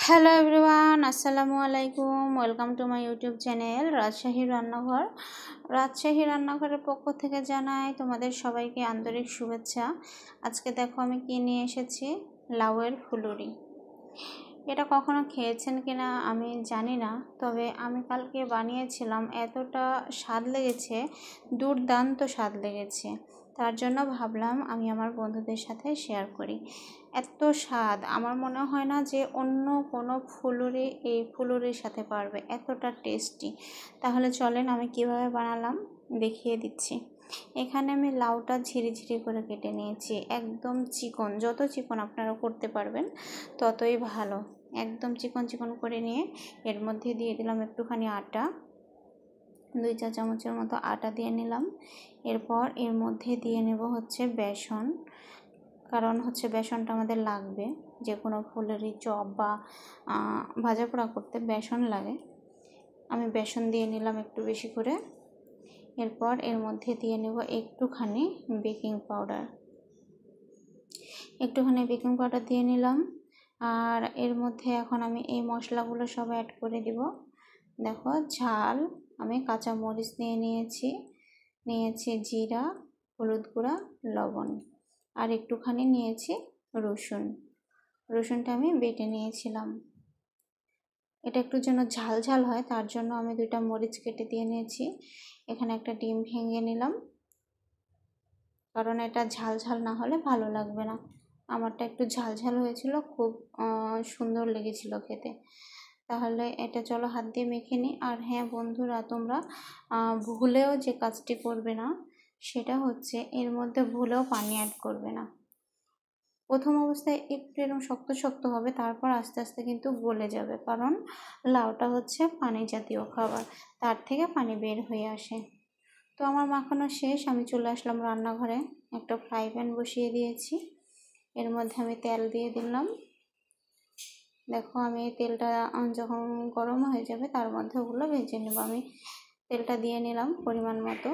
Hello everyone, আসসালামু আলাইকুম। Welcome to my YouTube channel Rajshahi রান্নাঘর। রাজশাহী রান্নাঘরের পক্ষ থেকে জানাই তোমাদের সবাইকে আন্তরিক শুভেচ্ছা। আজকে দেখো আমি কি নিয়ে এসেছি, লাউয়ের ফুলুরি। এটা কখনো খেয়েছেন কিনা আমি জানি না, তবে আমি কালকে বানিয়েছিলাম, এতটা স্বাদ লেগেছে, দুর্দান্ত স্বাদ লেগেছে। তার জন্য ভাবলাম আমি আমার বন্ধুদের সাথে শেয়ার করি। এত স্বাদ আমার মনে হয় না যে অন্য কোনো ফুলুরি এই ফুলুরির সাথে পারবে, এতটা টেস্টি। তাহলে চলেন আমি কিভাবে বানালাম দেখিয়ে দিচ্ছি। এখানে আমি লাউটা ঝিরিঝিরি করে কেটে নিয়েছি, একদম চিকন, যত চিকন আপনারা করতে পারবেন ততই ভালো। একদম চিকন চিকন করে নিয়ে এর মধ্যে দিয়ে দিলাম একটুখানি আটা, 2 চা চামচের মতো আটা দিয়ে নিলাম। এরপর এর মধ্যে দিয়ে নেব হচ্ছে বেসন, কারণ হচ্ছে বেসনটা আমাদের লাগবে, যে কোনো ফুলেরই চপ বা ভাজা পোড়া করতে বেসন লাগে। আমি বেসন দিয়ে নিলাম একটু বেশি করে। এরপর এর মধ্যে দিয়ে নেব একটুখানি বেকিং পাউডার, দিয়ে নিলাম। আর এর মধ্যে এখন আমি এই মশলাগুলো সব অ্যাড করে দিব। দেখো, ঝাল আমি কাঁচা মরিচ নিয়েছি জিরা, হলুদ গুঁড়া, লবণ, আর একটুখানি নিয়েছি রসুনটা আমি বেটে নিয়েছিলাম। এটা একটু যেন ঝাল ঝাল হয়, তার জন্য আমি 2টা মরিচ কেটে দিয়ে নিয়েছি। এখানে একটা ডিম ভেঙে নিলাম, কারণ এটা ঝাল ঝাল না হলে ভালো লাগবে না। আমারটা একটু ঝাল ঝাল হয়েছিল, খুব সুন্দর লেগেছিল খেতে। তাহলে এটা চলো হাত দিয়ে মেখে নিই। আর হ্যাঁ বন্ধুরা, তোমরা ভুলেও যে কাজটি করবে না, সেটা হচ্ছে এর মধ্যে ভুলেও পানি অ্যাড করবে না। প্রথম অবস্থায় একটু এরকম শক্ত শক্ত হবে, তারপর আস্তে আস্তে কিন্তু গলে যাবে, কারণ লাউটা হচ্ছে পানি জাতীয় খাবার, তার থেকে পানি বের হয়ে আসে। তো আমার মাখানো শেষ, আমি চলে আসলাম রান্নাঘরে। একটা ফ্রাই প্যান বসিয়ে দিয়েছি, এর মধ্যে আমি তেল দিয়ে দিলাম। দেখো, আমি তেলটা যখন গরম হয়ে যাবে তার মধ্যে ওগুলো ভেজে নেব। আমি তেলটা দিয়ে নিলাম পরিমাণ মতো,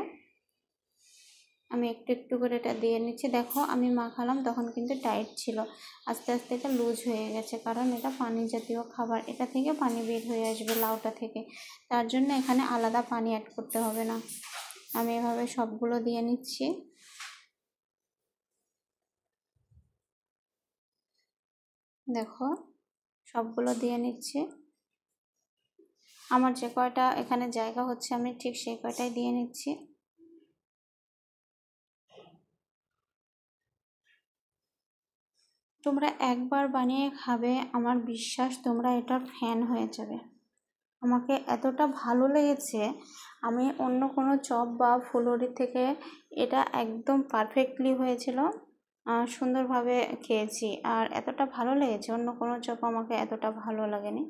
আমি একটু একটু করে এটা দিয়ে নিচ্ছি। দেখো, আমি মাখালাম তখন কিন্তু টাইট ছিল, আস্তে আস্তে এটা লুজ হয়ে গেছে, কারণ এটা পানি জাতীয় খাবার, এটা থেকে পানি বের হয়ে আসবে লাউটা থেকে, তার জন্য এখানে আলাদা পানি অ্যাড করতে হবে না। আমি এভাবে সবগুলো দিয়ে নিচ্ছি। দেখো, সবগুলো দিয়ে নিচ্ছি। আমার যে কয়টা এখানে জায়গা হচ্ছে আমি ঠিক সেই কয়টাই দিয়ে নিচ্ছি। তোমরা একবার বানিয়ে খাবে, আমার বিশ্বাস তোমরা এটার ফ্যান হয়ে যাবে। আমাকে এতটা ভালো লেগেছে, আমি অন্য কোনো চপ বা ফুলুরি থেকে এটা একদম পারফেক্টলি হয়েছিল, সুন্দরভাবে খেয়েছি। আর এতটা ভালো লেগেছে, অন্য কোনো চপ আমাকে এতটা ভালো লাগেনি।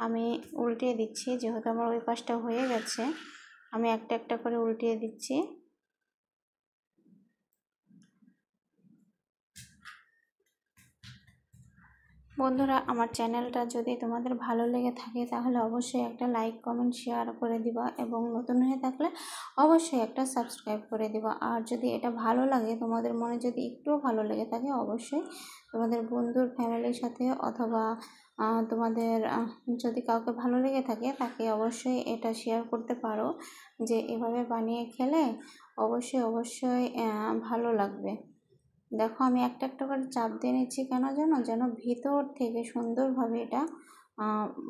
আমি উল্টিয়ে দিচ্ছি, যেহেতু আমার ওই পাশটা হয়ে গেছে, আমি একটা একটা করে উল্টিয়ে দিচ্ছি। বন্ধুরা, আমার চ্যানেলটা যদি তোমাদের ভালো লেগে থাকে তাহলে অবশ্যই একটা লাইক, কমেন্ট, শেয়ার করে দিবা, এবং নতুন হয়ে থাকলে অবশ্যই একটা সাবস্ক্রাইব করে দিবা। আর যদি এটা ভালো লাগে, তোমাদের মনে যদি একটুও ভালো লেগে থাকে, অবশ্যই তোমাদের বন্ধুর ফ্যামিলির সাথে, অথবা তোমাদের যদি কাউকে ভালো লেগে থাকে তাকে অবশ্যই এটা শেয়ার করতে পারো, যে এভাবে বানিয়ে খেলে অবশ্যই ভালো লাগবে। দেখো, আমি একটা একটা করে চাপ দিয়ে নিচ্ছি, কেন যেন ভিতর থেকে সুন্দরভাবে এটা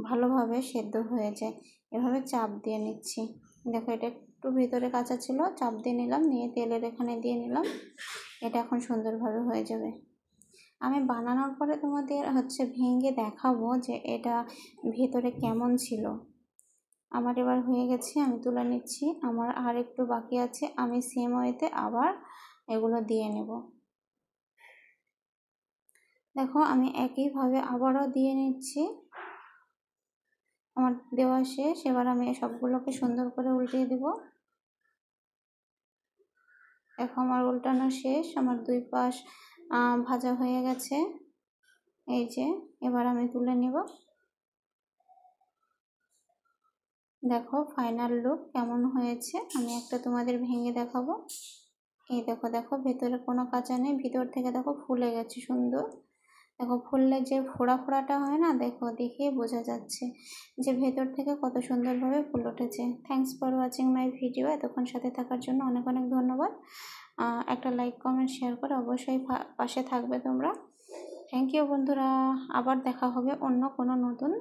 ভালোভাবে সেদ্ধ হয়ে যায়। এভাবে চাপ দিয়ে নিচ্ছি। দেখো, এটা একটু ভিতরে কাঁচা ছিল, চাপ দিয়ে নিলাম, নিয়ে তেলের এখানে দিয়ে নিলাম। এটা এখন সুন্দরভাবে হয়ে যাবে। আমি বানানোর পরে তোমাদের হচ্ছে ভেঙে দেখাবো যে এটা ভিতরে কেমন ছিল। আমার এবার হয়ে গেছে, আমি তুলে নিচ্ছি। আমার আর একটু বাকি আছে, আমি সেম ওয়েতে আবার এগুলো দিয়ে নেব। দেখো, আমি একইভাবে আবারও দিয়ে নিচ্ছি। আমার দেওয়া শেষ, এবার আমি সবগুলোকে সুন্দর করে উল্টিয়ে দেব। দেখো, আমার উল্টানো শেষ, আমার 2 পাশ ভাজা হয়ে গেছে। এই যে, এবার আমি তুলে নেব। দেখো ফাইনাল লুক কেমন হয়েছে, আমি একটা তোমাদের ভেঙে দেখাবো। এই দেখো, ভেতরে কোনো কাঁচা নেই, ভিতর থেকে দেখো ফুলে গেছে সুন্দর। দেখো ফুললে যে ফোড়া ফোড়াটা হয় না, দেখো দেখেই বোঝা যাচ্ছে যে ভেতর থেকে কত সুন্দরভাবে ফুল উঠেছে। Thanks for watching my video. এতক্ষণ সাথে থাকার জন্য অনেক অনেক ধন্যবাদ। একটা লাইক কমেন্ট শেয়ার করে অবশ্যই পাশে থাকবে তোমরা। থ্যাংক ইউ বন্ধুরা। আবার দেখা হবে অন্য কোনো নতুন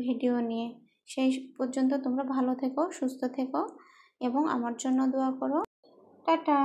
ভিডিও নিয়ে। সেই পর্যন্ত তোমরা ভালো থেকো, সুস্থ থেকো এবং আমার জন্য দোয়া করো। টাটা।